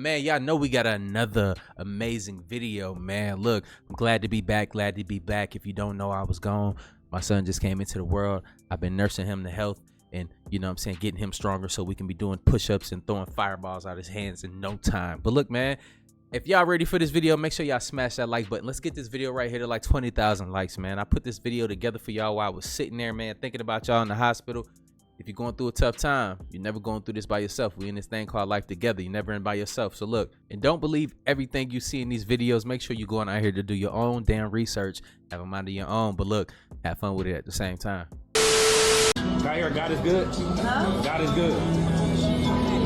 man, y'all know we got another amazing video, man. Look, I'm glad to be back. If you don't know, I was gone. My son just came into the world. I've been nursing him to health and, you know what I'm saying, getting him stronger so we can be doing push-ups and throwing fireballs out his hands in no time. But look, man, if y'all ready for this video, make sure y'all smash that like button. Let's get this video right here to like 20,000 likes, man. I put this video together for y'all while I was sitting there, man, thinking about y'all in the hospital. If you're going through a tough time, you're never going through this by yourself. We in this thing called life together. You're never in by yourself. So look, and don't believe everything you see in these videos. Make sure you're going out here to do your own damn research. Have a mind of your own. But look, have fun with it at the same time. Right here, God is good. Huh? God is good.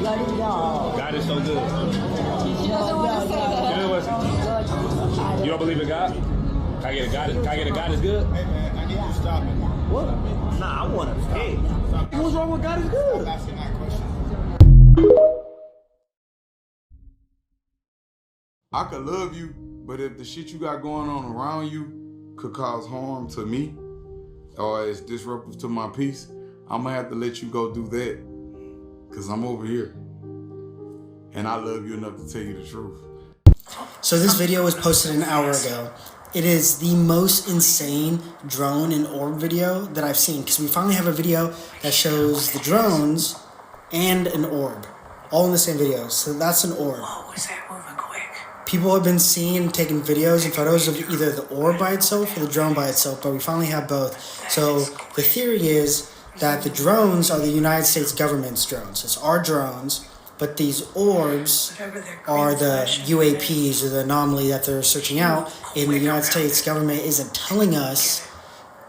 God is so good. She doesn't want to say that. You don't believe in God? Can I get a God is good? Hey man, I need you to stop it. What? Nah, I want to stay. What's wrong with God is good? I'm asking that question. I could love you, but if the shit you got going on around you could cause harm to me or is disruptive to my peace, I'm gonna have to let you go do that because I'm over here. And I love you enough to tell you the truth. So this video was posted an hour ago. It is the most insane drone and orb video that I've seen because we finally have a video that shows the drones and an orb all in the same video. So that's an orb. Whoa, was that moving quick? People have been seeing, taking videos and photos of either the orb by itself or the drone by itself, but we finally have both. So the theory is that the drones are the United States government's drones. It's our drones. But these orbs are the UAPs, or the anomaly that they're searching out, and the United States government isn't telling us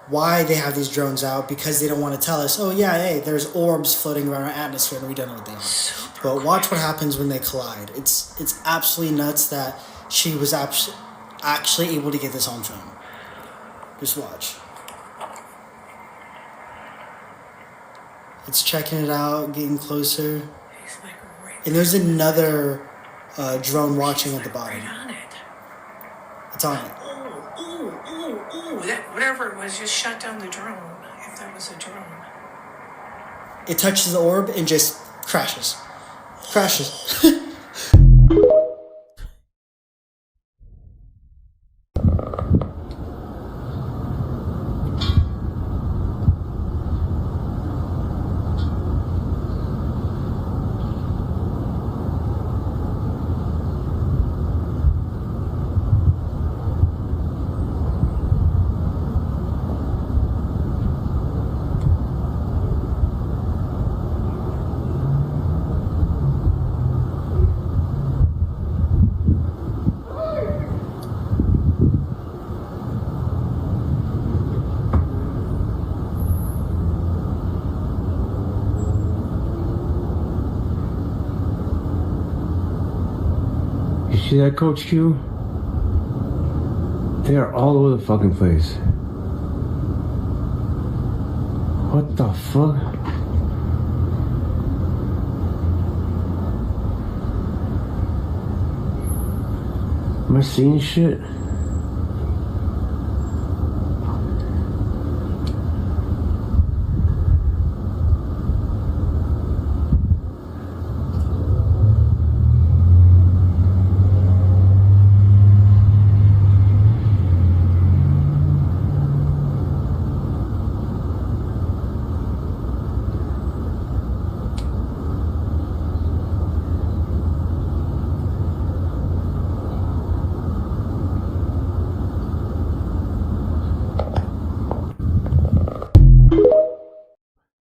why they have these drones out because they don't want to tell us, oh yeah, hey, there's orbs floating around our atmosphere and we don't know what they are. But watch what happens when they collide. It's absolutely nuts that she was actually able to get this on film. Just watch. It's checking it out, getting closer. And there's another drone watching at the bottom. Right on it. It's on it. Ooh. That, whatever it was, just shut down the drone, if that was a drone. It touches the orb and just crashes. Crashes. See that, Coach Q? They are all over the fucking place. What the fuck? Am I seeing shit?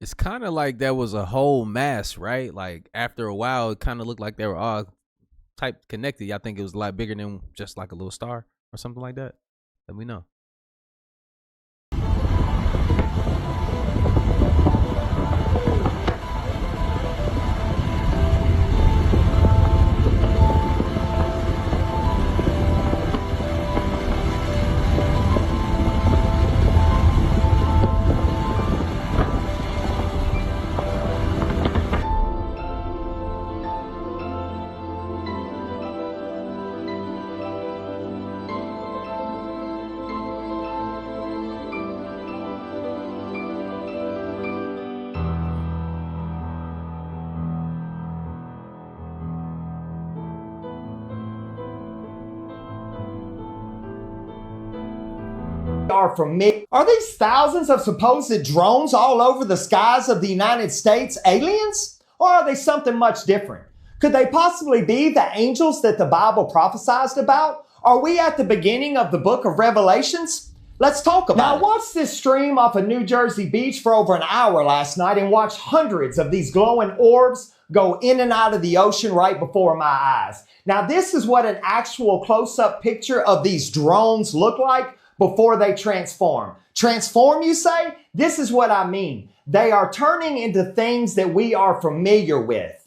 It's kind of like there was a whole mass, right? Like after a while, it kind of looked like they were all type connected. I think it was a lot bigger than just like a little star or something like that. Let me know. are familiar. Are these thousands of supposed drones all over the skies of the United States aliens? Or are they something much different? Could they possibly be the angels that the Bible prophesied about? Are we at the beginning of the book of Revelations? Let's talk about it. Now, I watched this stream off a New Jersey beach for over an hour last night and watched hundreds of these glowing orbs go in and out of the ocean right before my eyes. Now, this is what an actual close-up picture of these drones look like before they transform. Transform, you say? This is what I mean. They are turning into things that we are familiar with.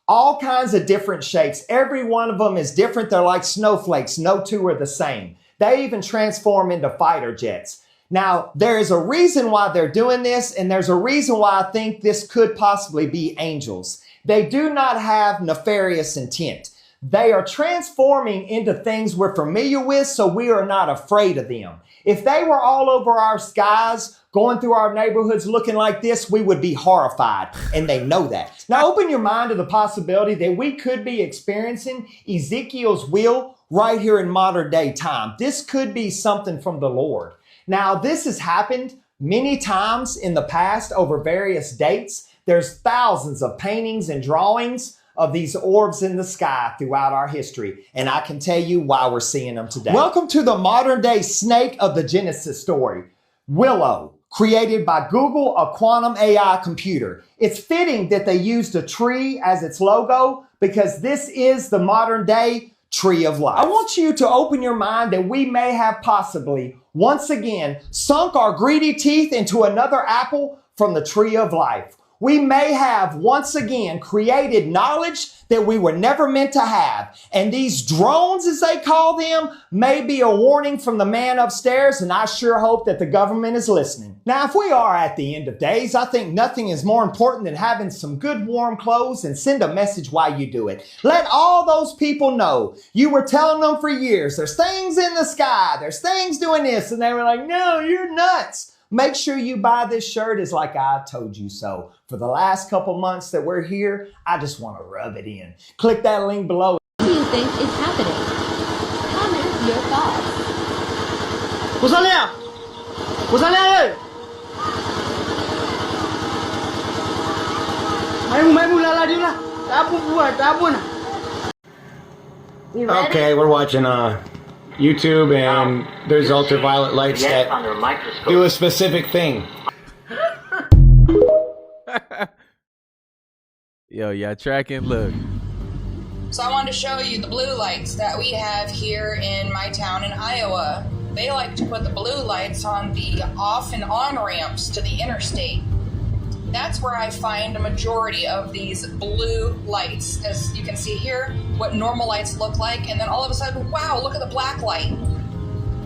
All kinds of different shapes. Every one of them is different. They're like snowflakes. No two are the same. They even transform into fighter jets. Now, there is a reason why they're doing this, and there's a reason why I think this could possibly be angels. They do not have nefarious intent. They are transforming into things we're familiar with, so we are not afraid of them. If they were all over our skies, going through our neighborhoods looking like this, we would be horrified, and they know that. Now, open your mind to the possibility that we could be experiencing Ezekiel's will right here in modern day time. This could be something from the Lord. Now, this has happened many times in the past over various dates. There's thousands of paintings and drawings of these orbs in the sky throughout our history, and I can tell you why we're seeing them today. Welcome to the modern day snake of the Genesis story, Willow, created by Google, a quantum AI computer. It's fitting that they used a tree as its logo because this is the modern day tree of life. I want you to open your mind that we may have possibly once again sunk our greedy teeth into another apple from the tree of life. We may have once again created knowledge that we were never meant to have. And these drones, as they call them, may be a warning from the man upstairs, and I sure hope that the government is listening. Now, if we are at the end of days, I think nothing is more important than having some good warm clothes and send a message while you do it. Let all those people know you were telling them for years, there's things in the sky, there's things doing this, and they were like, no, you're nuts. Make sure you buy this shirt is like I told you so. For the last couple months that we're here, I just want to rub it in. Click that link below. What do you think is happening? Comment your thoughts. Okay, we're watching YouTube, and there's ultraviolet lights that do a specific thing. Yo, y'all tracking? Look. So I wanted to show you the blue lights that we have here in my town in Iowa. They like to put the blue lights on the off and on ramps to the interstate. That's where I find a majority of these blue lights. As you can see here, what normal lights look like, and then all of a sudden, wow, look at the black light.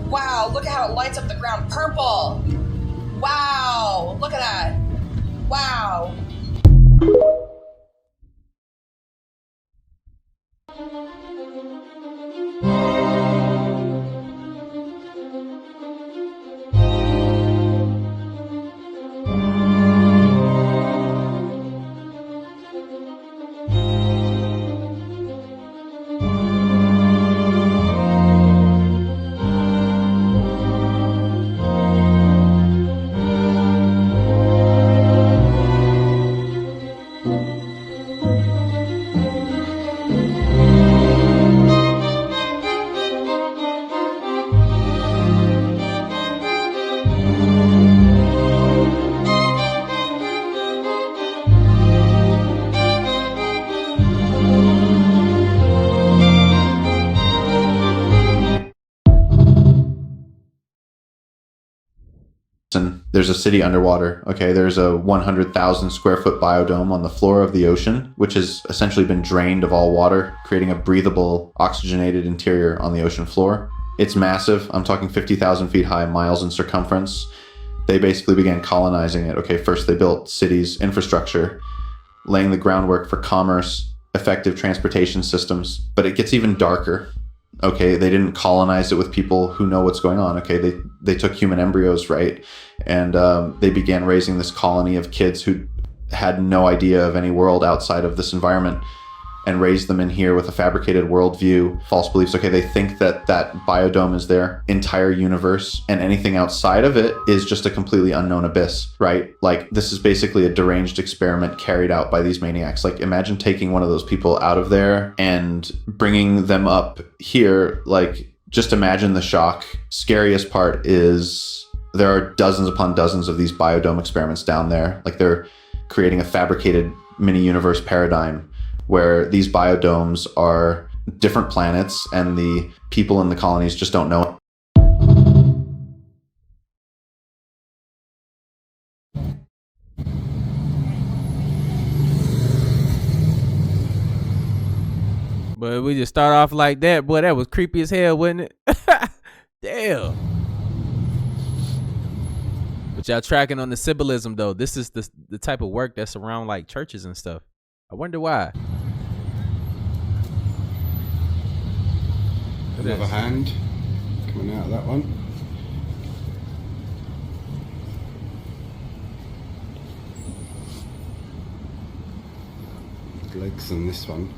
Wow, look at how it lights up the ground purple. Wow, look at that. Wow. There's a city underwater. Okay, there's a 100,000 square foot biodome on the floor of the ocean, which has essentially been drained of all water, creating a breathable, oxygenated interior on the ocean floor. It's massive. I'm talking 50,000 feet high, miles in circumference. They basically began colonizing it. Okay, first they built cities, infrastructure, laying the groundwork for commerce, effective transportation systems, but it gets even darker. Okay, they didn't colonize it with people who know what's going on. Okay, they took human embryos, right? And they began raising this colony of kids who had no idea of any world outside of this environment. and raised them in here with a fabricated worldview, false beliefs. Okay, they think that that biodome is their entire universe, and anything outside of it is just a completely unknown abyss, right? Like, this is basically a deranged experiment carried out by these maniacs. Like, imagine taking one of those people out of there and bringing them up here. Like, just imagine the shock. Scariest part is there are dozens upon dozens of these biodome experiments down there. Like, they're creating a fabricated mini universe paradigm where these biodomes are different planets and the people in the colonies just don't know it. But we just start off like that, boy. That was creepy as hell, wasn't it? Damn. But y'all tracking on the symbolism though. This is the type of work that's around like churches and stuff. I wonder why. Another hand coming out of that one. Legs on this one.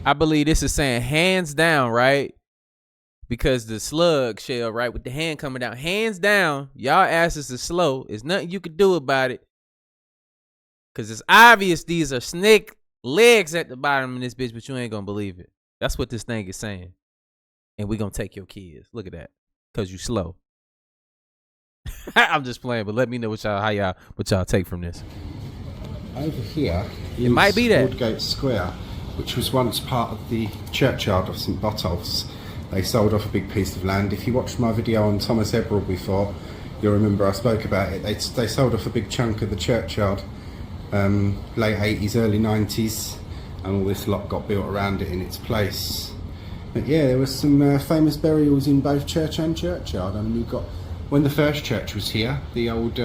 I believe this is saying hands down, right? Because the slug shell, right, with the hand coming down, hands down, y'all asses is slow. There's nothing you can do about it. Because it's obvious these are snake legs at the bottom of this bitch, but you ain't gonna believe it. That's what this thing is saying. And we gonna take your kids. Look at that. Because you slow. I'm just playing, but let me know what y'all take from this. Over here, it might be that Aldgate Square, which was once part of the churchyard of St Botolph's. They sold off a big piece of land. If you watched my video on Thomas Eberl before, you'll remember I spoke about it. They sold off a big chunk of the churchyard, late 80s, early 90s, and all this lot got built around it in its place. But yeah, there was some famous burials in both church and churchyard. I mean, you've got, when the first church was here, the old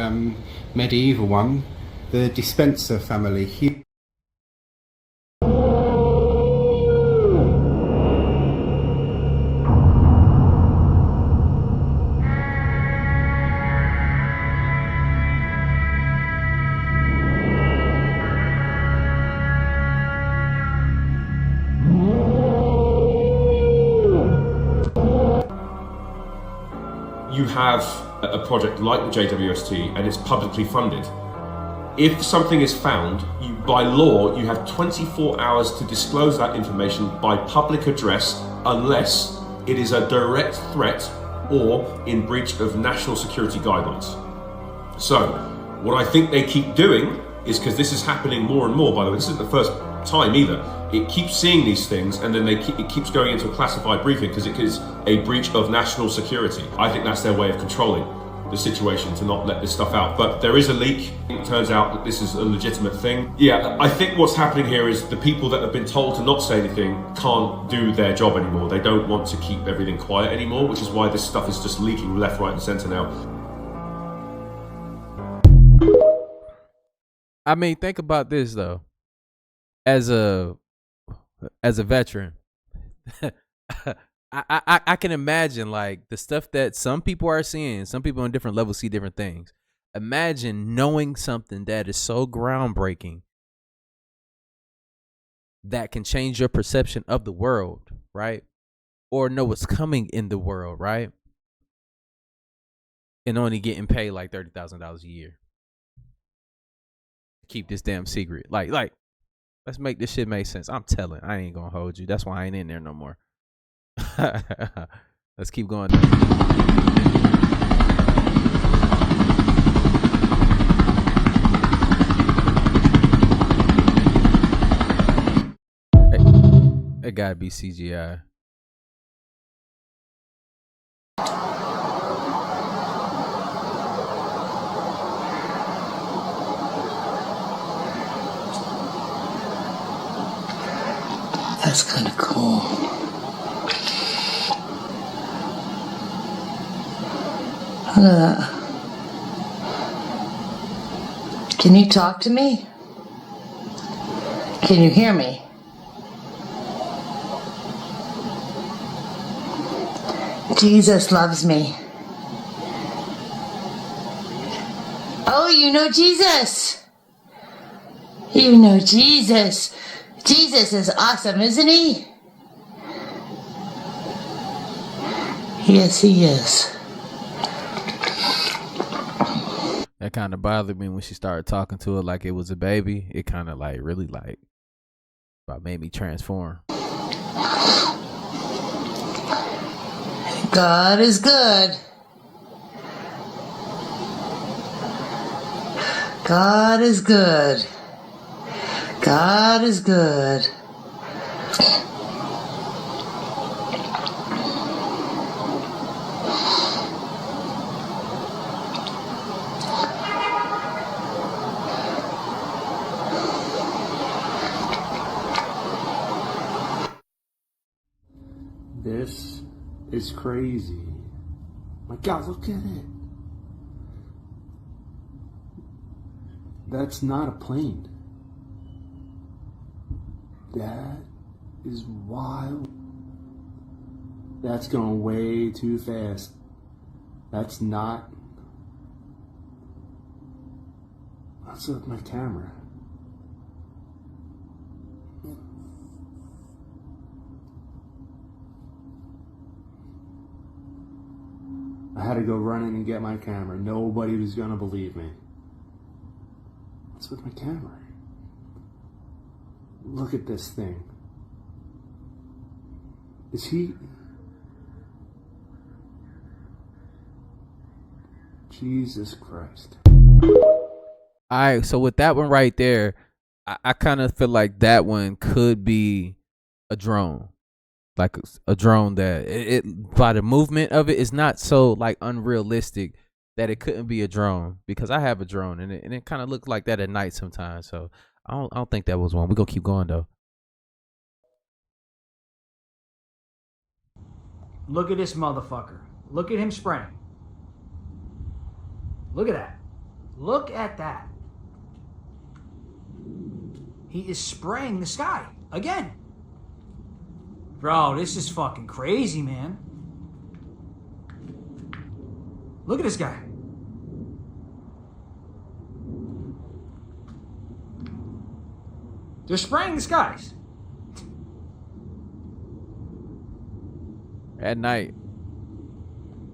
medieval one, the Dispenser family here. You have a project like the JWST and it's publicly funded. If something is found, by law, you have 24 hours to disclose that information by public address unless it is a direct threat or in breach of national security guidelines. So, what I think they keep doing is, because this is happening more and more, by the way, this isn't the first time either, it keeps seeing these things and then it keeps going into a classified briefing because it is a breach of national security. I think that's their way of controlling the situation, to not let this stuff out. But there is a leak. It turns out that this is a legitimate thing. Yeah, I think what's happening here is the people that have been told to not say anything can't do their job anymore. They don't want to keep everything quiet anymore, which is why this stuff is just leaking left, right, and center now. I mean, think about this though. As a veteran, I can imagine like the stuff that some people are seeing. Some people on different levels see different things. Imagine knowing something that is so groundbreaking that can change your perception of the world, right? Or know what's coming in the world, right? And only getting paid like $30,000 a year. Keep this damn secret. Like, let's make this shit make sense. I'm telling. I ain't gonna hold you. That's why I ain't in there no more. Let's keep going. It gotta be CGI. That's kind of cool. Look at that. Can you talk to me? Can you hear me? Jesus loves me. Oh, you know Jesus. You know Jesus. Jesus is awesome, isn't he? Yes, he is. That kind of bothered me when she started talking to it like it was a baby. It kind of like really like about made me transform. God is good. God is good. God is good. This is crazy. My God, look at it. That's not a plane. That is wild. That's going way too fast. That's not. What's up with my camera? I had to go running and get my camera. Nobody was gonna believe me. What's with my camera? Look at this thing. Is he... Jesus Christ. Alright, so with that one right there, I kind of feel like that one could be a drone. Like a drone that it by the movement of it is not so like unrealistic that it couldn't be a drone, because I have a drone and it kind of looks like that at night sometimes. So I don't think that was one. We're gonna keep going though. Look at this motherfucker. Look at him spraying. Look at that. Look at that. He is spraying the sky again. Bro, this is fucking crazy, man. Look at this guy. They're spraying the skies. At night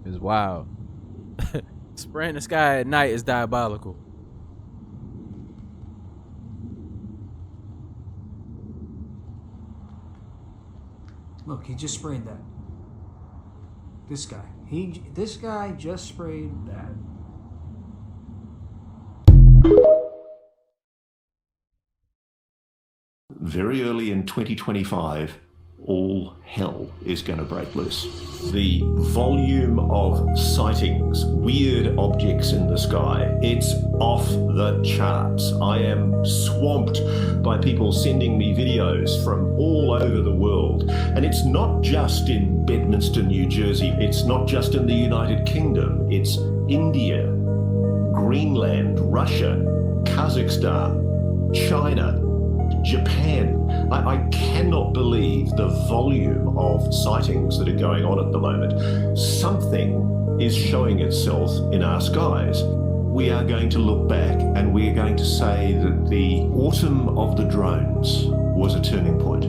is wild. Spraying the sky at night is diabolical. Look, he just sprayed that. This guy. This guy just sprayed that. Very early in 2025, all hell is going to break loose. The volume of sightings, weird objects in the sky, it's off the charts. I am swamped by people sending me videos from all over the world. And it's not just in Bedminster, New Jersey. It's not just in the United Kingdom. It's India, Greenland, Russia, Kazakhstan, China, Japan. I cannot believe the volume of sightings that are going on at the moment. Something is showing itself in our skies. We are going to look back and we are going to say that the autumn of the drones was a turning point.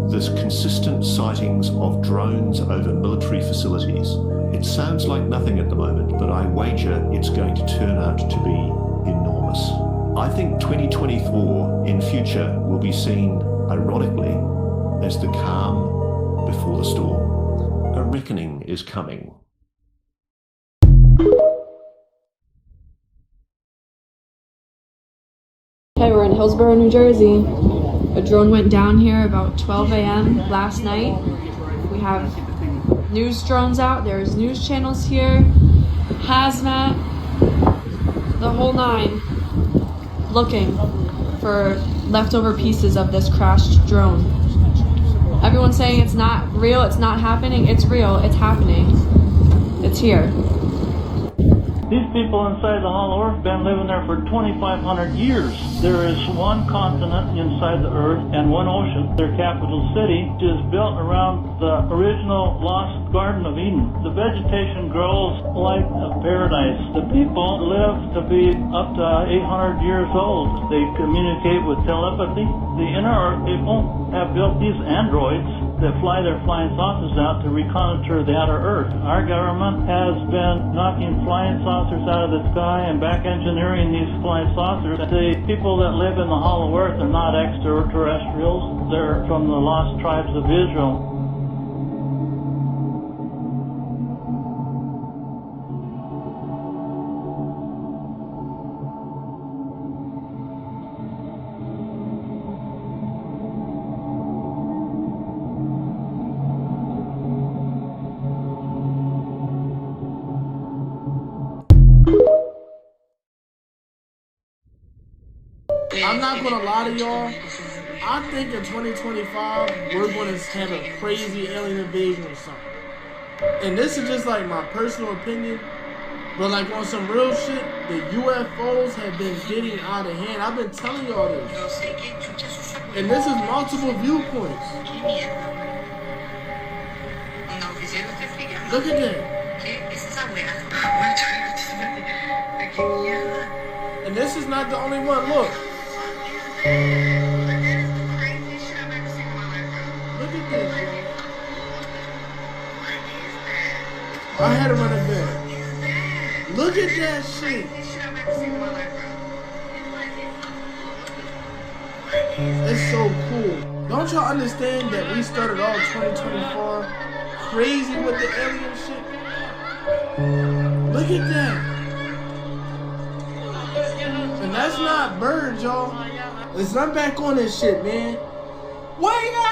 There's consistent sightings of drones over military facilities. It sounds like nothing at the moment, but I wager it's going to turn out to be enormous. I think 2024 in future will be seen, ironically, as the calm before the storm. A reckoning is coming. Okay, we're in Hillsborough, New Jersey. A drone went down here about 12 a.m. last night. We have news drones out. There's news channels here, hazmat, the whole nine, looking for leftover pieces of this crashed drone. Everyone's saying it's not real, it's not happening. It's real, it's happening. It's here. These people inside the Hollow Earth have been living there for 2,500 years. There is one continent inside the Earth and one ocean. Their capital city is built around the original lost Garden of Eden. The vegetation grows like a paradise. The people live to be up to 800 years old. They communicate with telepathy. The inner Earth people have built these androids that fly their flying saucers out to reconnoiter the outer Earth. Our government has been knocking flying saucers out of the sky and back engineering these flying saucers. The people that live in the Hollow Earth are not extraterrestrials. They're from the lost tribes of Israel. I'm not gonna lie to y'all. I think in 2025 we're gonna have a crazy alien invasion or something. And this is just like my personal opinion, but like on some real shit, the UFOs have been getting out of hand. I've been telling y'all this. And this is multiple viewpoints. Look at that. And this is not the only one. Look. Look at this, bro. I had to run it back. Look at that shit. It's so cool. Don't y'all understand that we started all 2024 crazy with the alien shit? Look at that. And that's not birds, y'all. Let's run back on this shit, man. Wake up!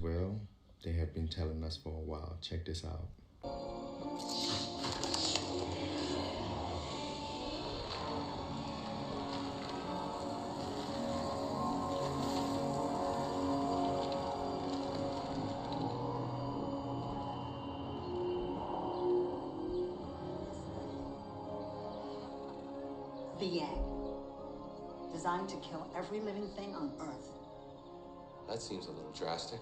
Well, they have been telling us for a while. Check this out. The Yang, designed to kill every living thing on Earth. That seems a little drastic.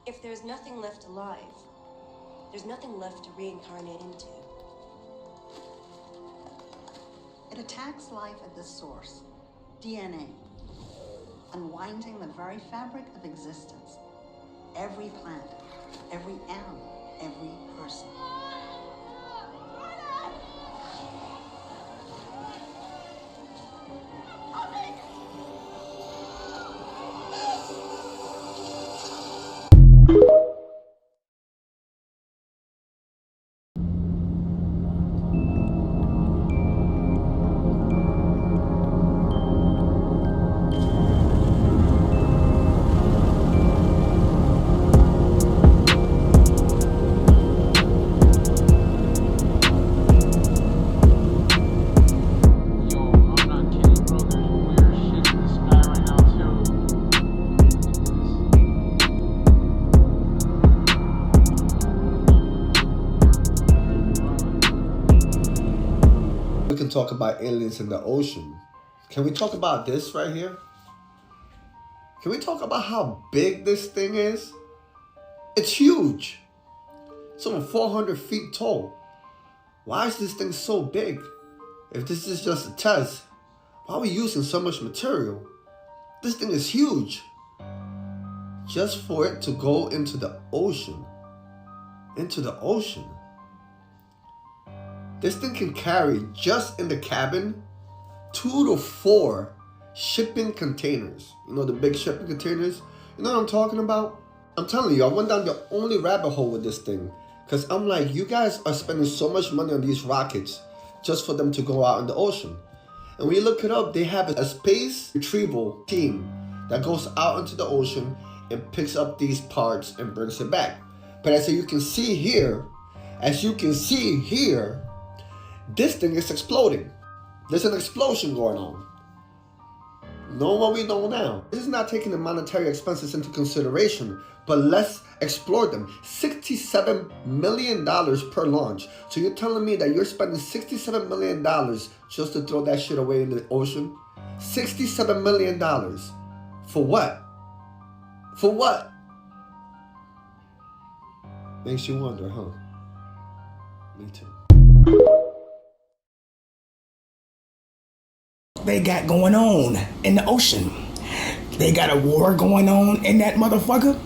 If there's nothing left alive, there's nothing left to reincarnate into. It attacks life at the source, DNA, unwinding the very fabric of existence. Every plant, every animal, every person. We can talk about aliens in the ocean. Can we talk about this right here? Can we talk about how big this thing is? It's huge. It's over 400 feet tall. Why is this thing so big? If this is just a test, why are we using so much material? This thing is huge. Just for it to go into the ocean. Into the ocean. This thing can carry, just in the cabin, 2 to 4 shipping containers. You know, the big shipping containers? You know what I'm talking about? I'm telling you, I went down the only rabbit hole with this thing. Because I'm like, you guys are spending so much money on these rockets just for them to go out in the ocean. And when you look it up, they have a space retrieval team that goes out into the ocean and picks up these parts and brings it back. But as you can see here, this thing is exploding. There's an explosion going on. Knowing what we know now, this is not taking the monetary expenses into consideration, but let's explore them. $67 million per launch. So you're telling me that you're spending $67 million just to throw that shit away in the ocean? $67 million. For what? For what? Makes you wonder, huh? Me too. They got going on in the ocean. They got a war going on in that motherfucker.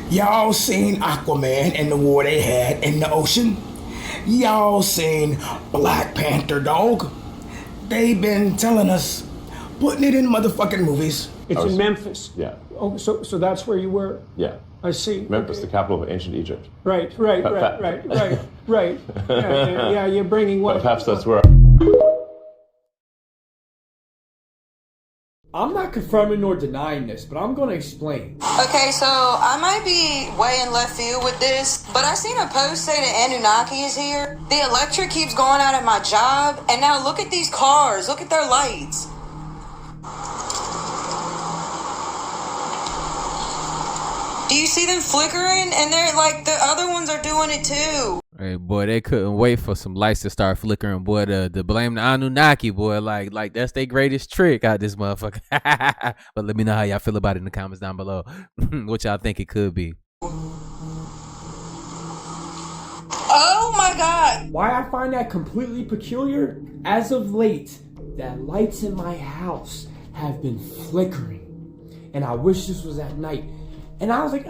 Y'all seen Aquaman and the war they had in the ocean? Y'all seen Black Panther, dog? They been telling us, putting it in motherfucking movies. It's in Memphis. Yeah. Oh, so that's where you were? Yeah. I see. Memphis, okay. the capital of ancient Egypt. Right. Yeah, you're bringing what? Perhaps that's where. I'm not confirming nor denying this, but I'm going to explain. Okay, so I might be way in left field with this, but I seen a post say the Anunnaki is here. The electric keeps going out at my job, and now look at these cars. Look at their lights. Do you see them flickering? And they're like, the other ones are doing it too. Hey, boy, they couldn't wait for some lights to start flickering, boy, to blame the Anunnaki, boy. Like that's their greatest trick out this motherfucker. But let me know how y'all feel about it in the comments down below. What y'all think it could be. Oh my God. Why I find that completely peculiar, as of late, that lights in my house have been flickering. And I wish this was at night. And I was like,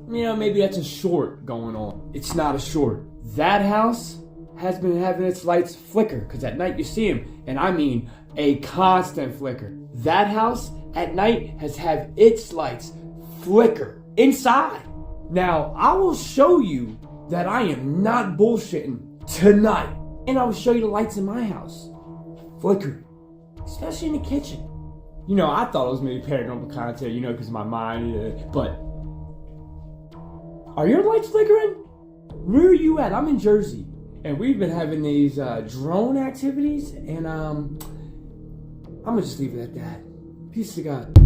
maybe that's a short going on. It's not a short. That house has been having its lights flicker, because at night you see them, and I mean a constant flicker. That house at night has had its lights flicker inside. Now, I will show you that I am not bullshitting tonight. And I will show you the lights in my house flickering, especially in the kitchen. You know, I thought it was maybe paranormal content, because of my mind, but are your lights flickering? Where are you at? I'm in Jersey, and we've been having these drone activities, and I'm gonna just leave it at that. Peace to God.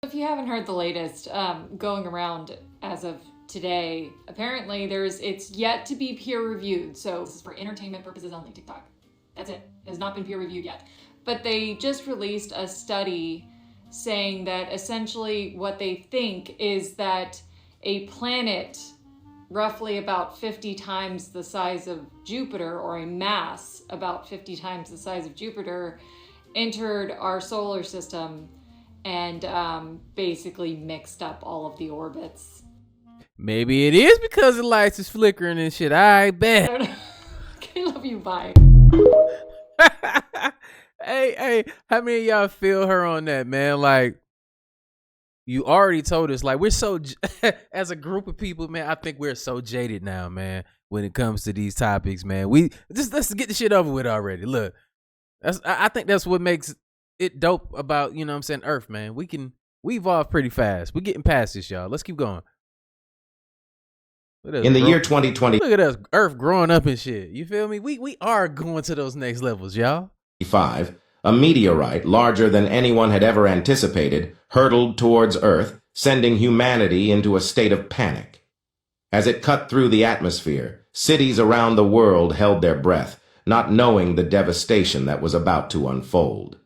If you haven't heard the latest going around as of today, apparently it's yet to be peer reviewed. So this is for entertainment purposes only, TikTok. That's it. It has not been peer reviewed yet. But they just released a study saying that essentially what they think is that a planet roughly about 50 times the size of Jupiter, or a mass about 50 times the size of Jupiter, entered our solar system and basically mixed up all of the orbits. Maybe it is because the lights is flickering and shit. I bet. I love you, bye. Hey, how many of y'all feel her on that, man? Like, you already told us, like, we're so, as a group of people, man, I think we're so jaded now, man, when it comes to these topics, man. Let's get the shit over with already. Look, I think that's what makes it dope about, Earth, man. We evolve pretty fast. We're getting past this, y'all. Let's keep going. In the year 2020, look at us, Earth growing up and shit. You feel me? We are going to those next levels, y'all. A meteorite larger than anyone had ever anticipated hurtled towards Earth, sending humanity into a state of panic. As it cut through the atmosphere, cities around the world held their breath, not knowing the devastation that was about to unfold.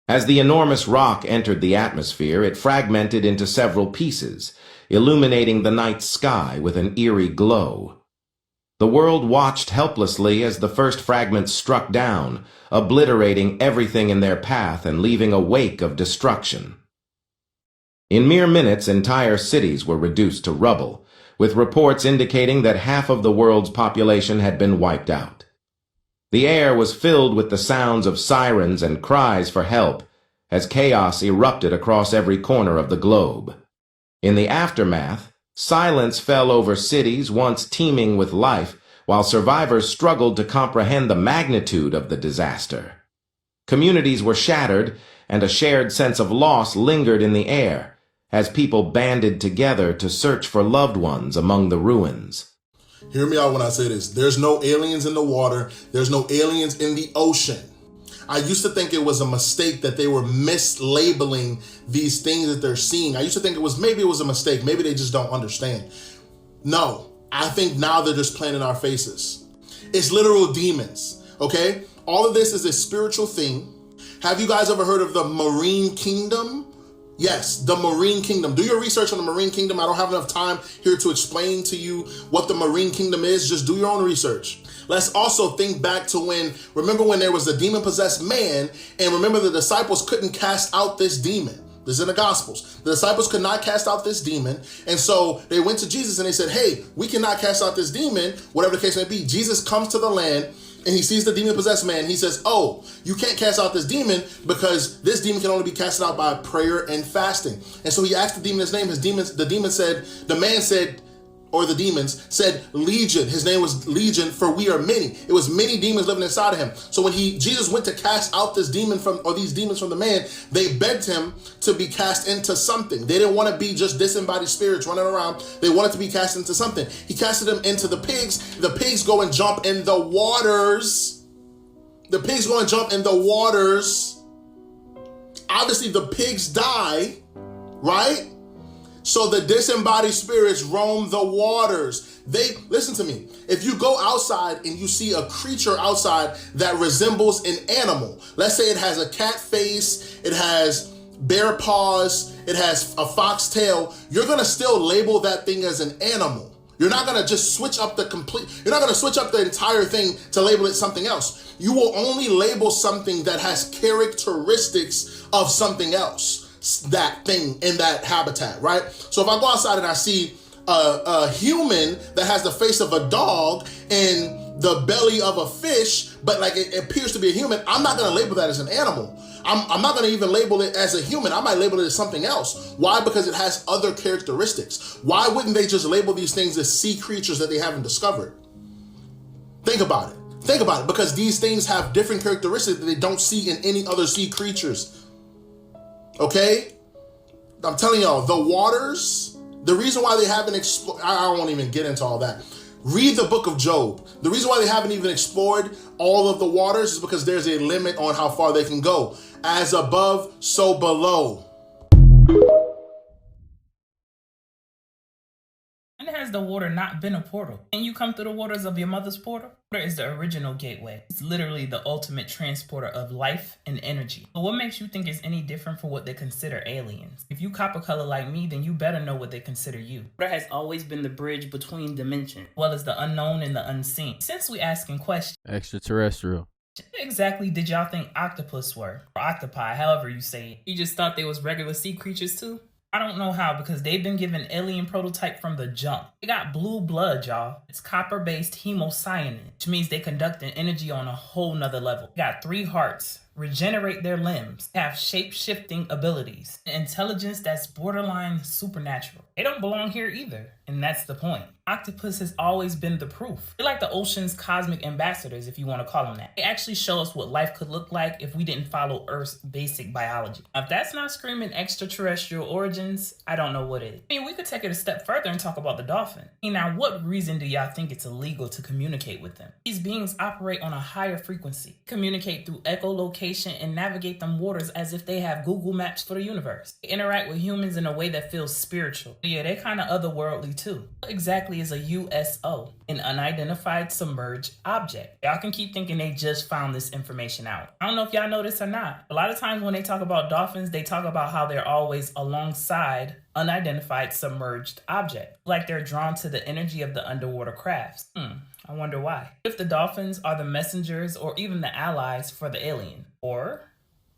As the enormous rock entered the atmosphere, it fragmented into several pieces, illuminating the night sky with an eerie glow. The world watched helplessly as the first fragments struck down, obliterating everything in their path and leaving a wake of destruction. In mere minutes, entire cities were reduced to rubble, with reports indicating that half of the world's population had been wiped out. The air was filled with the sounds of sirens and cries for help as chaos erupted across every corner of the globe. In the aftermath, silence fell over cities once teeming with life, while survivors struggled to comprehend the magnitude of the disaster. Communities were shattered, and a shared sense of loss lingered in the air as people banded together to search for loved ones among the ruins. Hear me out when I say this. There's no aliens in the water. There's no aliens in the ocean. I used to think it was a mistake that they were mislabeling these things that they're seeing. I used to think maybe it was a mistake. Maybe they just don't understand. No, I think now they're just playing in our faces. It's literal demons, okay? All of this is a spiritual thing. Have you guys ever heard of the Marine Kingdom? Yes, the Marine Kingdom. Do your research on the Marine Kingdom. I don't have enough time here to explain to you what the Marine Kingdom is. Just do your own research. Let's also think back to remember when there was a demon-possessed man, and remember the disciples couldn't cast out this demon. This is in the Gospels. The disciples could not cast out this demon, and so they went to Jesus and they said, hey, we cannot cast out this demon, whatever the case may be. Jesus comes to the land, and he sees the demon-possessed man. He says, oh, you can't cast out this demon because this demon can only be casted out by prayer and fasting. And so he asked the demon his name. The demons said Legion. His name was Legion, for we are many. It was many demons living inside of him. So when Jesus went to cast out these demons from the man, they begged him to be cast into something. They didn't want to be just disembodied spirits running around. They wanted to be cast into something. He casted them into the pigs. The pigs go and jump in the waters. Obviously, the pigs die, right? So the disembodied spirits roam the waters. Listen to me. If you go outside and you see a creature outside that resembles an animal, let's say it has a cat face, it has bear paws, it has a fox tail, you're gonna still label that thing as an animal. You're not gonna just switch up you're not gonna switch up the entire thing to label it something else. You will only label something that has characteristics of something else. That thing in that habitat, right? So if I go outside and I see a human that has the face of a dog and the belly of a fish, but like it appears to be a human, I'm not gonna label that as an animal. I'm not gonna even label it as a human. I might label it as something else. Why? Because it has other characteristics. Why wouldn't they just label these things as sea creatures that they haven't discovered? Think about it, because these things have different characteristics that they don't see in any other sea creatures. Okay? I'm telling y'all, the waters, the reason why they haven't explored, I won't even get into all that. Read the book of Job. The reason why they haven't even explored all of the waters is because there's a limit on how far they can go. As above, so below. When has the water not been a portal? Can you come through the waters of your mother's portal? Water is the original gateway. It's literally the ultimate transporter of life and energy. But what makes you think it's any different from what they consider aliens? If you copper color like me, then you better know what they consider you. Water has always been the bridge between dimensions, as well as the unknown and the unseen. Since we asking questions, Extraterrestrial. what exactly did y'all think octopus were? Or octopi, however you say it. You just thought they was regular sea creatures too? I don't know how, because they've been given alien prototype from the jump. They got blue blood, y'all. It's copper-based hemocyanin, which means they conduct an energy on a whole nother level. They got 3 hearts, regenerate their limbs, have shape-shifting abilities, intelligence that's borderline supernatural. They don't belong here either, and that's the point. Octopus has always been the proof. They're like the ocean's cosmic ambassadors, if you want to call them that. They actually show us what life could look like if we didn't follow Earth's basic biology. Now, if that's not screaming extraterrestrial origins, I don't know what is. I mean, we could take it a step further and talk about the dolphin. Now, what reason do y'all think it's illegal to communicate with them? These beings operate on a higher frequency, communicate through echolocation, and navigate them waters as if they have Google Maps for the universe. They interact with humans in a way that feels spiritual. Yeah, they're kind of otherworldly too. What exactly is a USO, an unidentified submerged object? Y'all can keep thinking they just found this information out. I don't know if y'all know this or not. A lot of times when they talk about dolphins, they talk about how they're always alongside unidentified submerged object, like they're drawn to the energy of the underwater crafts. I wonder why. If the dolphins are the messengers or even the allies for the alien, or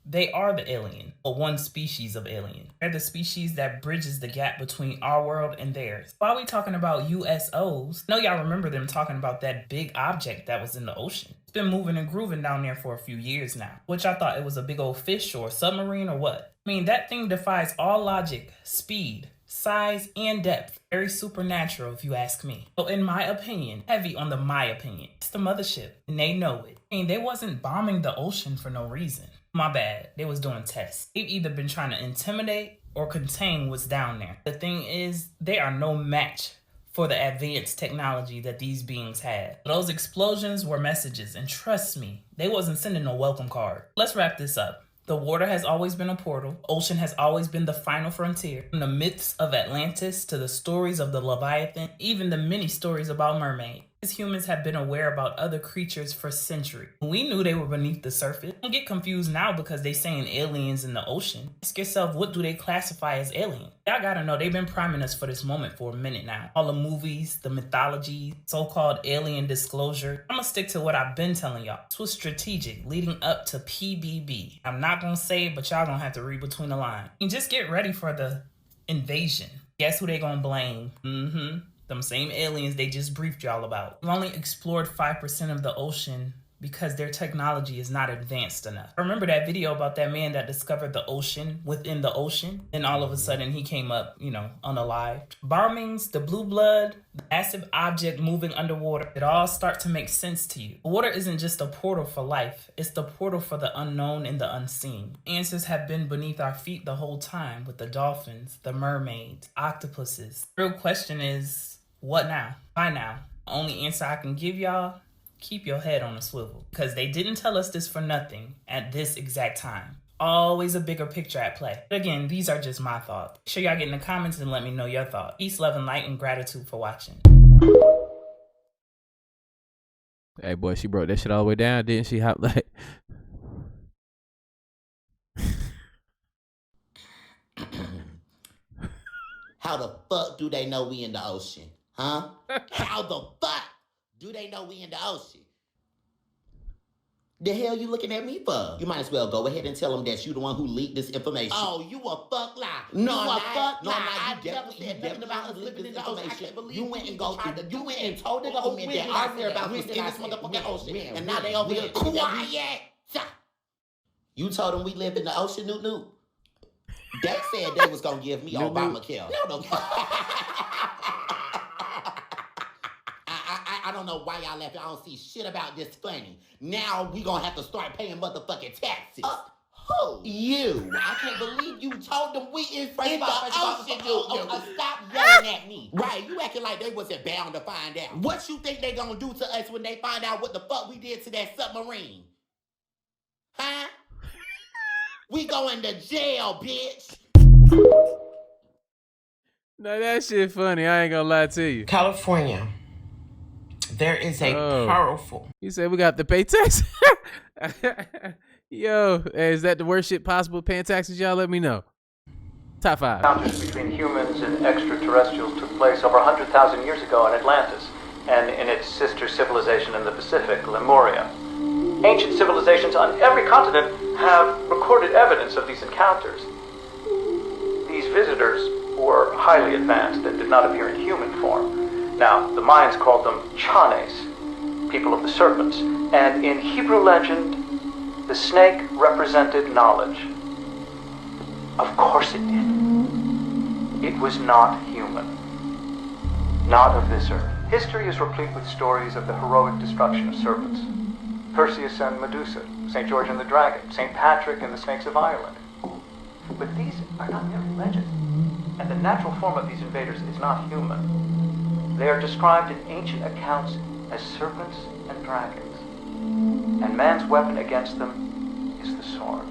they are the alien, or one species of alien. They're the species that bridges the gap between our world and theirs. Why are we talking about USOs? I know y'all remember them talking about that big object that was in the ocean. It's been moving and grooving down there for a few years now. Which I thought it was a big old fish or a submarine or what? I mean, that thing defies all logic, speed, size, and depth. Very supernatural if you ask me. So in my opinion, heavy on the my opinion, it's the mothership, and they know it. I mean, they wasn't bombing the ocean for no reason. My bad, they was doing tests. They've either been trying to intimidate or contain what's down there. The thing is, they are no match for the advanced technology that these beings had. Those explosions were messages, and trust me, they wasn't sending no welcome card. Let's wrap this up. The water has always been a portal. Ocean has always been the final frontier. From the myths of Atlantis to the stories of the Leviathan, even the many stories about mermaids. Humans have been aware about other creatures for centuries. We knew they were beneath the surface. Don't get confused now because they saying aliens in the ocean. Ask yourself, what do they classify as alien? Y'all gotta know, they've been priming us for this moment for a minute now. All the movies, the mythology, so-called alien disclosure. I'm gonna stick to what I've been telling y'all. This was strategic, leading up to PBB. I'm not gonna say it, but y'all gonna have to read between the lines. And just get ready for the invasion. Guess who they gonna blame? Them same aliens they just briefed y'all about. We've only explored 5% of the ocean because their technology is not advanced enough. Remember that video about that man that discovered the ocean within the ocean? Then all of a sudden he came up, unalived. Barmings, the blue blood, the massive object moving underwater, it all start to make sense to you. Water isn't just a portal for life, it's the portal for the unknown and the unseen. Answers have been beneath our feet the whole time with the dolphins, the mermaids, octopuses. The real question is, what now? Why now? The only answer I can give y'all, keep your head on a swivel. Because they didn't tell us this for nothing at this exact time. Always a bigger picture at play. But again, these are just my thoughts. Make sure y'all get in the comments and let me know your thoughts. Peace, love, and light, and gratitude for watching. Hey, boy, she broke that shit all the way down, didn't she? How, like... How the fuck do they know we in the ocean? Huh? How the fuck do they know we in the ocean? The hell you looking at me for? You might as well go ahead and tell them that you the one who leaked this information. Oh, you a fuck lie. No, you a fuck lie. I definitely said nothing about us leaking this information. You went and you went and told the government that our whereabouts was in this motherfucking ocean. And now they over here quiet. You told them we live in the ocean, Newt. They said they was gonna give me Obamacare. No. I don't know why y'all laughing. I don't see shit about this funny. Now we gonna have to start paying motherfucking taxes. Who? You. I can't believe you told them we in the ocean. Stop yelling at me. Right, you acting like they wasn't bound to find out. What you think they gonna do to us when they find out what the fuck we did to that submarine? Huh? We going to jail, bitch. No, that shit funny. I ain't gonna lie to you. California. There is a powerful. You said we got to pay taxes? Yo, is that the worst shit possible, paying taxes? Y'all let me know. Top 5. Encounters between humans and extraterrestrials took place over 100,000 years ago in Atlantis and in its sister civilization in the Pacific, Lemuria. Ancient civilizations on every continent have recorded evidence of these encounters. These visitors were highly advanced and did not appear in human form. Now, the Mayans called them Chanes, people of the serpents, and in Hebrew legend, the snake represented knowledge. Of course it did. It was not human. Not of this earth. History is replete with stories of the heroic destruction of serpents. Perseus and Medusa, St. George and the Dragon, St. Patrick and the Snakes of Ireland. But these are not merely legends, and the natural form of these invaders is not human. They are described in ancient accounts as serpents and dragons, and man's weapon against them is the sword.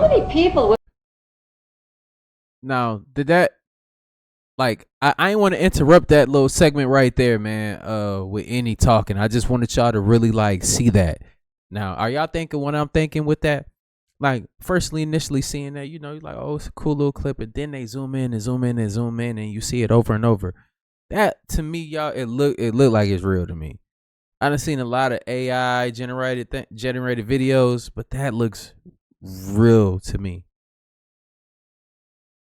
many people would... Now, did that, like, I ain't want to interrupt that little segment right there, man, with any talking. I just wanted y'all to really, like, see that. Now, are y'all thinking what I'm thinking with that? Like, firstly, initially seeing that, you know, you're like, oh, it's a cool little clip, and then they zoom in and zoom in and zoom in, and you see it over and over. That, to me, y'all, it looked like it's real to me. I done seen a lot of AI generated videos, but that looks real to me.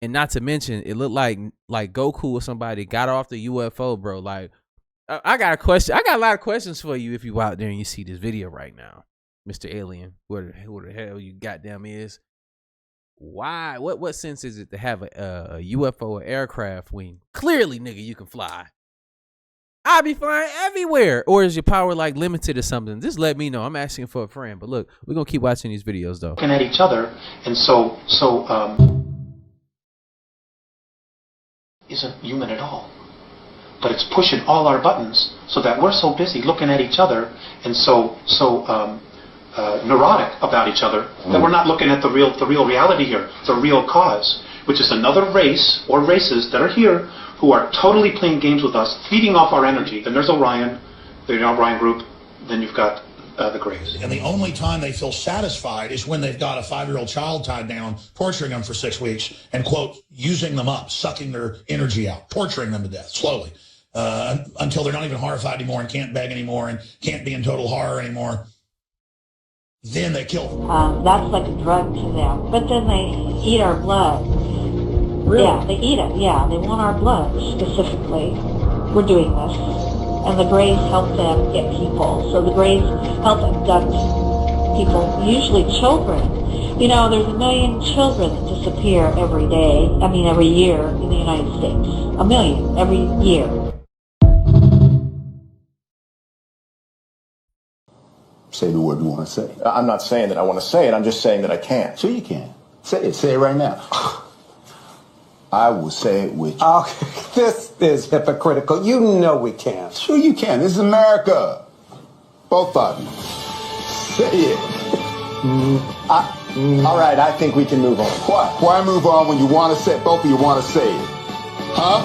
And not to mention, it looked like Goku or somebody got off the UFO, bro. Like, I got a question. I got a lot of questions for you if you out there and you see this video right now, Mr. Alien, who the hell you goddamn is. Why? What sense is it to have a UFO or aircraft when clearly, nigga, you can fly? I be flying everywhere. Or is your power like limited or something? Just let me know. I'm asking for a friend. But look, we're gonna keep watching these videos though. Looking at each other, and so isn't human at all. But it's pushing all our buttons so that we're so busy looking at each other and so neurotic about each other that we're not looking at the real reality here, the real cause, which is another race or races that are here who are totally playing games with us, feeding off our energy. Then there's Orion, the Orion group. Then you've got the Greys. And the only time they feel satisfied is when they've got a 5-year-old child tied down, torturing them for 6 weeks, and, quote, using them up, sucking their energy out, torturing them to death, slowly, until they're not even horrified anymore and can't beg anymore and can't be in total horror anymore. Then they kill them. That's like a drug to them. But then they eat our blood. Really? Yeah, they eat it. Yeah, they want our blood specifically. We're doing this. And the Greys help them get people. So the Greys help abduct people, usually children. You know, there's 1 million children that disappear every year in the United States. 1 million every year. Say the word you want to say. I'm not saying that I want to say it. I'm just saying that I can't. Sure you can. Say it. Say it right now. I will say it with you. Okay, this is hypocritical. You know we can't. Sure you can. This is America. Both of you. Say it. All right, I think we can move on. Why move on when you want to say it? Both of you want to say it. Huh?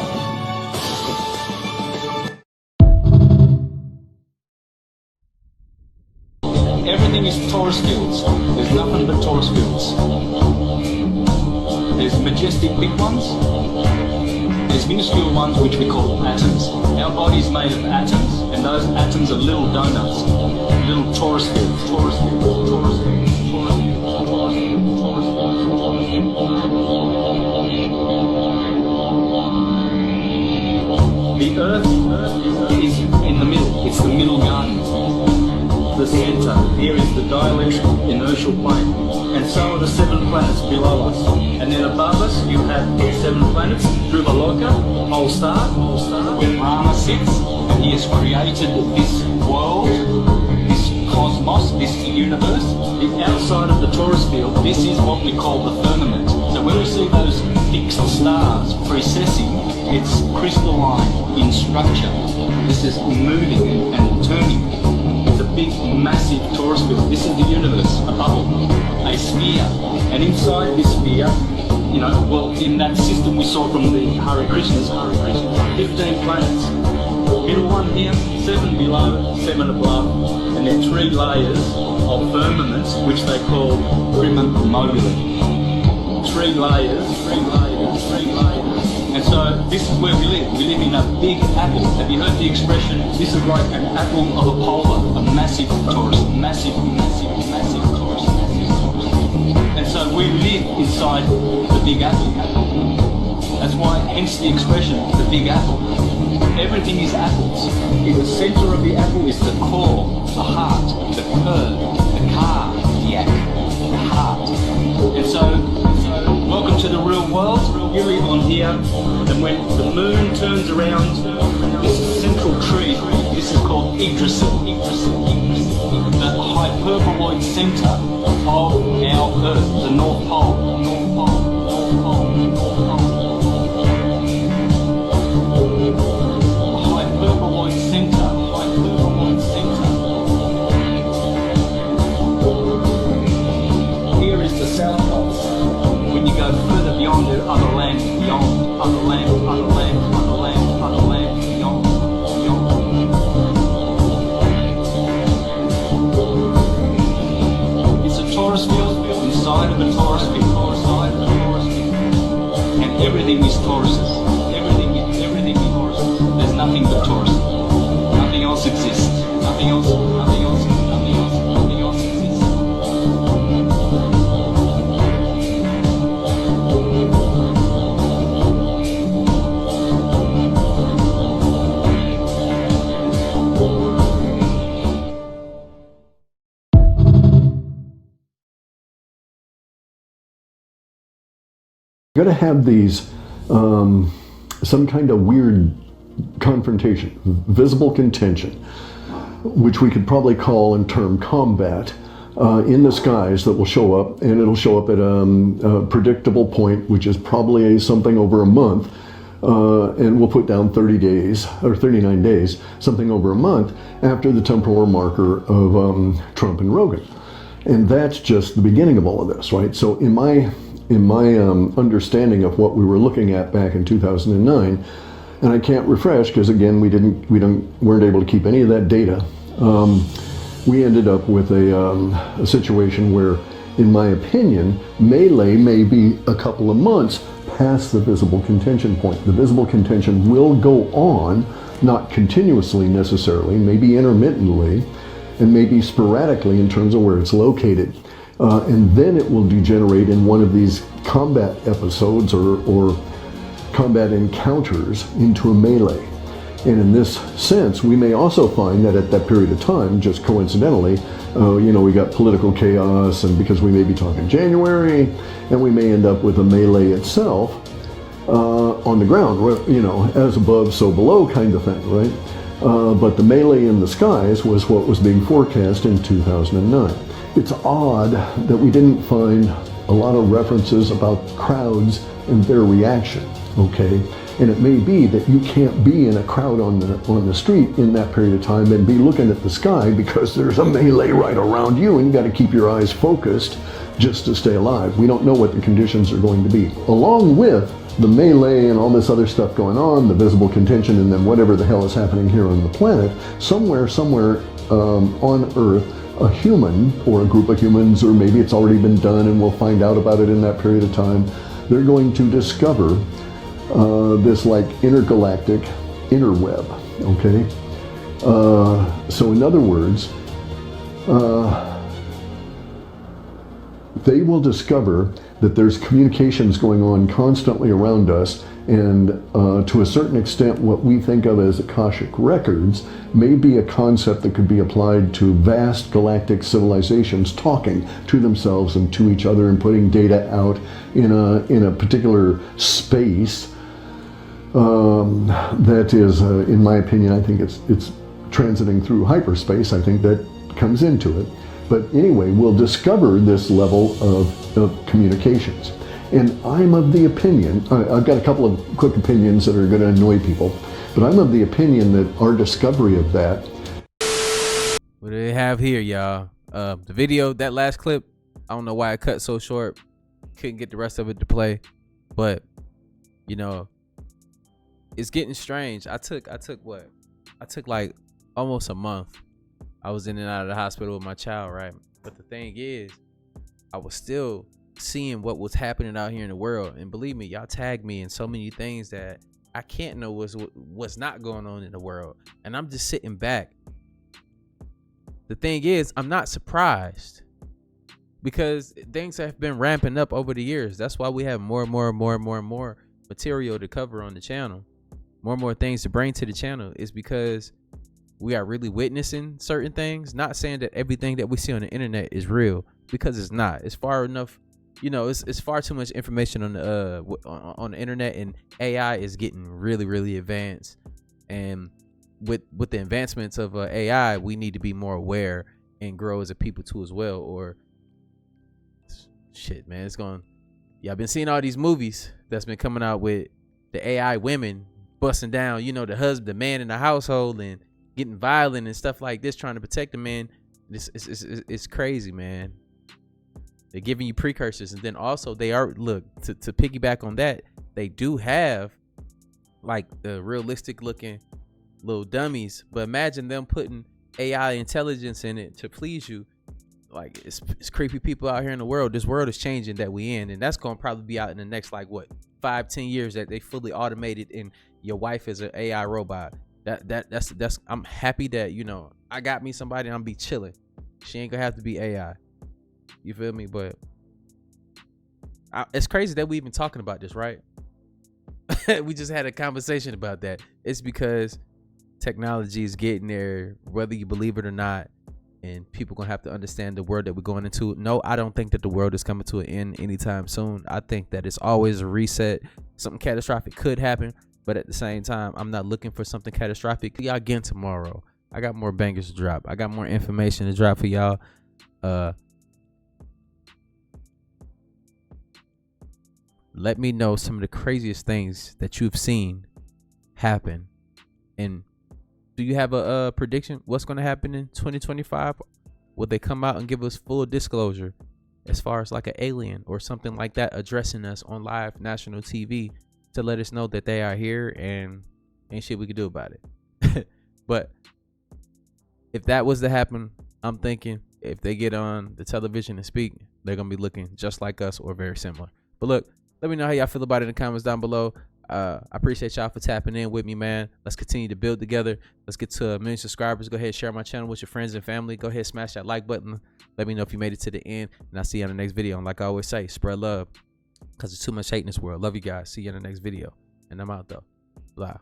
Everything is torus fields. There's nothing but torus fields. There's majestic big ones. There's minuscule ones which we call atoms. Our body is made of atoms, and those atoms are little donuts, little torus fields, torus fields, torus fields, torus fields, torus fields, torus fields. The Earth is in the middle. It's the middle garden. The center, here is the dielectric inertial plane, and so are the 7 planets below us. And then above us, you have 7 planets, Druvaloka, whole star, where Brahma sits, and he has created this world, this cosmos, this universe. The outside of the torus field, this is what we call the firmament. So when we see those fixed stars precessing, it's crystalline in structure. This is moving and turning. Big, massive torus field. This is the universe, a bubble, a sphere. And inside this sphere, you know, well, in that system we saw from the Hare Krishnas, 15 planets. Middle one here, 7 below, 7 above, and then 3 layers of firmaments, which they call prima mobile. 3 layers, 3 layers, 3 layers. And so this is where we live. We live in a big apple. Have you heard the expression, this is like an apple of a polar, a massive torus, massive, massive, massive torus, massive torus. And so we live inside the big apple. That's why, hence the expression, the big apple. Everything is apples. In the center of the apple is the core, the heart, the curve, the cardiac, the heart. And so welcome to the real world. You live on here, and when the moon turns around this central tree, this is called Yggdrasil, the hyperboloid center of our Earth, the North Pole, North Pole, North Pole, North Pole. The hyperboloid center, hyperboloid center. Here is the South Pole. Everything is torus. Everything is torus. There's nothing but torus. Nothing else exists. Nothing else exists. You're going to have these, some kind of weird confrontation, visible contention, which we could probably call in term combat, in the skies that will show up, and it'll show up at a predictable point, which is probably something over a month, and we'll put down 30 days, or 39 days, something over a month after the temporal marker of Trump and Rogan. And that's just the beginning of all of this, right? So in my understanding of what we were looking at back in 2009, and I can't refresh because again we weren't able to keep any of that data. We ended up with a situation where, in my opinion, melee may be a couple of months past the visible contention point. The visible contention will go on, not continuously necessarily, maybe intermittently, and maybe sporadically in terms of where it's located. And then it will degenerate in one of these combat episodes or combat encounters into a melee. And in this sense, we may also find that at that period of time, just coincidentally, we got political chaos, and because we may be talking January, and we may end up with a melee itself on the ground, as above, so below kind of thing, right? But the melee in the skies was what was being forecast in 2009. It's odd that we didn't find a lot of references about crowds and their reaction, okay? And it may be that you can't be in a crowd on the street in that period of time and be looking at the sky because there's a melee right around you, and you got to keep your eyes focused just to stay alive. We don't know what the conditions are going to be. Along with the melee and all this other stuff going on, the visible contention, and then whatever the hell is happening here on the planet, somewhere on Earth, a human or a group of humans, or maybe it's already been done and we'll find out about it in that period of time, they're going to discover this like intergalactic interweb, okay? So in other words, they will discover that there's communications going on constantly around us, and to a certain extent what we think of as Akashic records may be a concept that could be applied to vast galactic civilizations talking to themselves and to each other and putting data out in a particular space that is, in my opinion, I think it's transiting through hyperspace. I think that comes into it. But anyway, we'll discover this level of communications. And I'm of the opinion, I've got a couple of quick opinions that are going to annoy people, but I'm of the opinion that our discovery of that. What do they have here, y'all? The video, that last clip, I don't know why it cut so short. Couldn't get the rest of it to play. But, it's getting strange. I took like almost a month. I was in and out of the hospital with my child, right? But the thing is, I was still seeing what was happening out here in the world. And believe me, y'all tag me in so many things that I can't know what's not going on in the world. And I'm just sitting back. The thing is, I'm not surprised because things have been ramping up over the years. That's why we have more material to cover on the channel. More and more things to bring to the channel is because we are really witnessing certain things. Not saying that everything that we see on the internet is real, because it's not. It's far enough, it's far too much information on the internet, and AI is getting really, really advanced. And with the advancements of AI, we need to be more aware and grow as a people too as well. Or shit, man, I've been seeing all these movies that's been coming out with the AI women busting down, the man in the household and getting violent and stuff like this, trying to protect the man. It's crazy, man. They're giving you precursors, and then also they are to piggyback on that. They do have like the realistic looking little dummies, but imagine them putting AI intelligence in it to please you. Like it's creepy people out here in the world. This world is changing that we in, and that's gonna probably be out in the next 5-10 years that they fully automated and your wife is an AI robot. That's I'm happy that, you know, I got me somebody and I'm be chilling. She ain't gonna have to be AI. You feel me? But it's crazy that we even talking about this, right? We just had a conversation about that. It's because technology is getting there, whether you believe it or not, and people gonna have to understand the world that we're going into. No, I don't think that the world is coming to an end anytime soon. I think that it's always a reset. Something catastrophic could happen, but at the same time, I'm not looking for something catastrophic. Y'all again tomorrow. I got more bangers to drop. I got more information to drop for y'all. Let me know some of the craziest things that you've seen happen. And do you have a prediction? What's going to happen in 2025? Will they come out and give us full disclosure as far as like an alien or something like that addressing us on live national TV to let us know that they are here and ain't shit we can do about it? But if that was to happen, I'm thinking if they get on the television and speak, they're going to be looking just like us or very similar. But look, let me know how y'all feel about it in the comments down below. I appreciate y'all for tapping in with me, man. Let's continue to build together. Let's get to 1 million subscribers. Go ahead, share my channel with your friends and family. Go ahead, smash that like button. Let me know if you made it to the end. And I'll see you on the next video. And like I always say, spread love because there's too much hate in this world. Love you guys. See you in the next video. And I'm out, though. Bye.